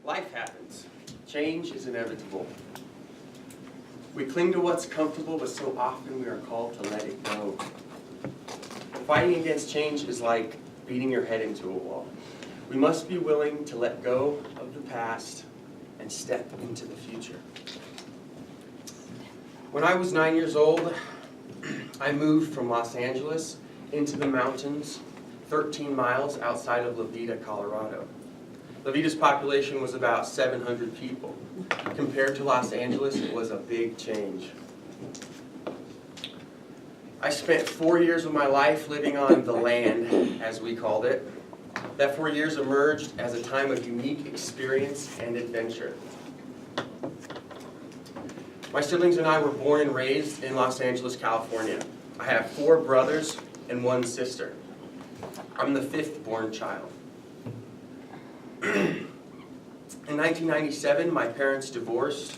Life happens. Change is inevitable. We cling to what's comfortable, but so often we are called to let it go. Fighting against change is like beating your head into a wall. We must be willing to let go of the past and step into the future. When I was 9 years old, I moved from Los Angeles into the mountains 13 miles outside of La Vida, Colorado. La Vida's population was about 700 people. Compared to Los Angeles, it was a big change. I spent 4 years of my life living on the land, as we called it. That 4 years emerged as a time of unique experience and adventure. My siblings and I were born and raised in Los Angeles, California. I have 4 brothers and 1 sister. I'm the 5th born child. In 1997, my parents divorced,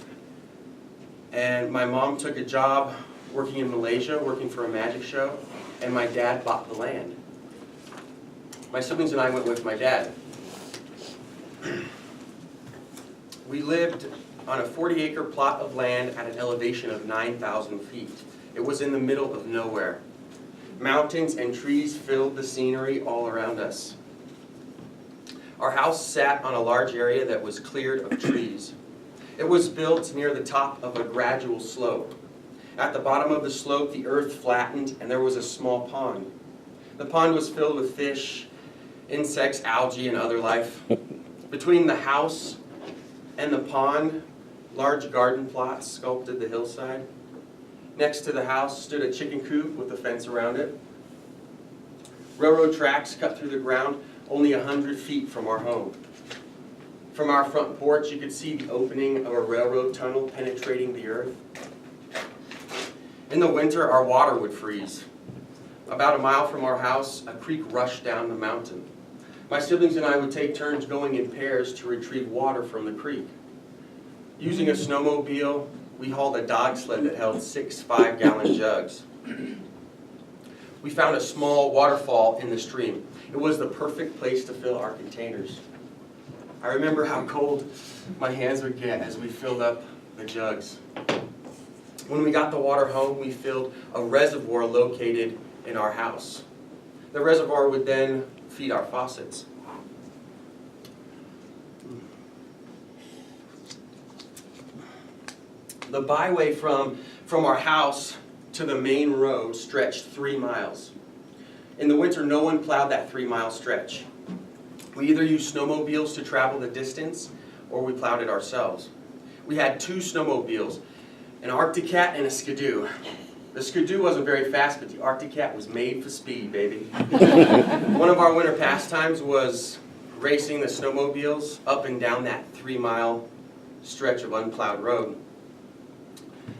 and my mom took a job working in Malaysia, working for a magic show, and my dad bought the land. My siblings and I went with my dad. We lived on a 40-acre plot of land at an elevation of 9,000 feet. It was in the middle of nowhere. Mountains and trees filled the scenery all around us. Our house sat on a large area that was cleared of trees. It was built near the top of a gradual slope. At the bottom of the slope, the earth flattened and there was a small pond. The pond was filled with fish, insects, algae, and other life. Between the house and the pond, large garden plots sculpted the hillside. Next to the house stood a chicken coop with a fence around it. Railroad tracks cut through the ground only 100 feet from our home. From our front porch, you could see the opening of a railroad tunnel penetrating the earth. In the winter, our water would freeze. About a mile from our house, a creek rushed down the mountain. My siblings and I would take turns going in pairs to retrieve water from the creek. Using a snowmobile, we hauled a dog sled that held 6 5-gallon jugs. We found a small waterfall in the stream. It was the perfect place to fill our containers. I remember how cold my hands would get as we filled up the jugs. When we got the water home, we filled a reservoir located in our house. The reservoir would then feed our faucets. The byway from our house to the main road stretched 3 miles. In the winter, no one plowed that 3-mile stretch. We either used snowmobiles to travel the distance, or we plowed it ourselves. We had 2 snowmobiles, an Arctic Cat and a Skidoo. The Skidoo wasn't very fast, but the Arctic Cat was made for speed, baby. One of our winter pastimes was racing the snowmobiles up and down that 3-mile stretch of unplowed road.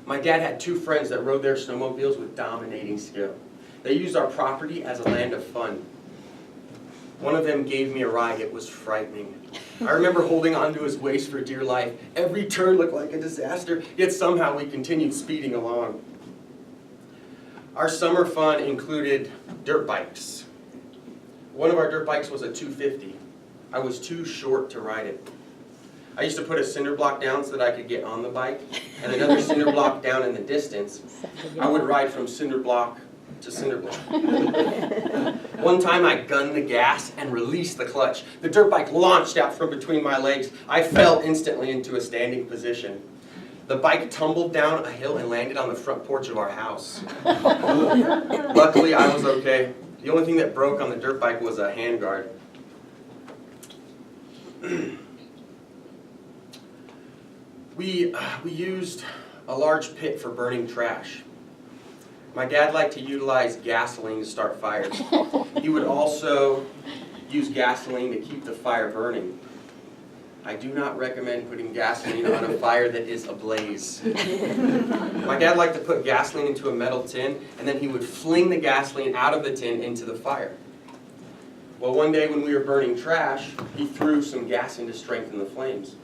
My dad had 2 friends that rode their snowmobiles with dominating skill. They used our property as a land of fun. One of them gave me a ride. It was frightening. I remember holding onto his waist for dear life. Every turn looked like a disaster, yet somehow we continued speeding along. Our summer fun included dirt bikes. One of our dirt bikes was a 250. I was too short to ride it. I used to put a cinder block down so that I could get on the bike, and another cinder block down in the distance. I would ride from cinder block to cinder block. One time I gunned the gas and released the clutch. The dirt bike launched out from between my legs. I fell instantly into a standing position. The bike tumbled down a hill and landed on the front porch of our house. Luckily, I was okay. The only thing that broke on the dirt bike was a handguard. We used a large pit for burning trash. My dad liked to utilize gasoline to start fires. He would also use gasoline to keep the fire burning. I do not recommend putting gasoline on a fire that is ablaze. My dad liked to put gasoline into a metal tin, and then he would fling the gasoline out of the tin into the fire. Well, one day when we were burning trash, he threw some gas in to strengthen the flames.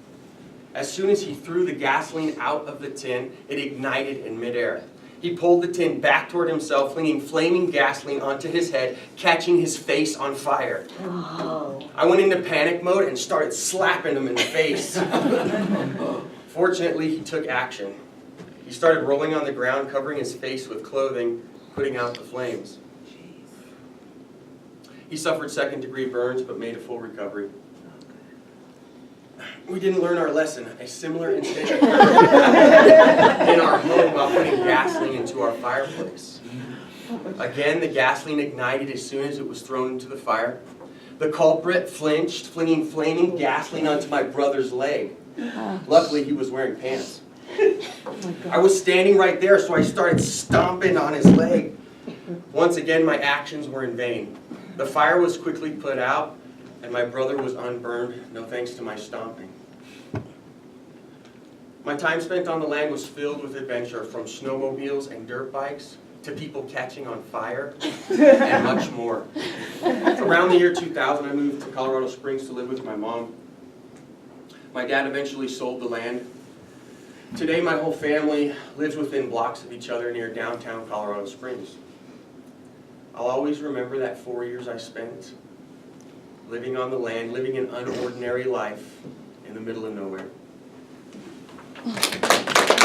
As soon as he threw the gasoline out of the tin, it ignited in midair. He pulled the tin back toward himself, flinging flaming gasoline onto his head, catching his face on fire. Oh. I went into panic mode and started slapping him in the face. Fortunately, he took action. He started rolling on the ground, covering his face with clothing, putting out the flames. He suffered second-degree burns, but made a full recovery. We didn't learn our lesson. A similar incident occurred in our home while putting gasoline into our fireplace. Again, the gasoline ignited as soon as it was thrown into the fire. The culprit flinched, flinging flaming gasoline onto my brother's leg. Luckily, he was wearing pants. I was standing right there, so I started stomping on his leg. Once again, my actions were in vain. The fire was quickly put out, and my brother was unburned, no thanks to my stomping. My time spent on the land was filled with adventure, from snowmobiles and dirt bikes to people catching on fire and much more. Around the year 2000, I moved to Colorado Springs to live with my mom. My dad eventually sold the land. Today, my whole family lives within blocks of each other near downtown Colorado Springs. I'll always remember that 4 years I spent living on the land, living an unordinary life in the middle of nowhere.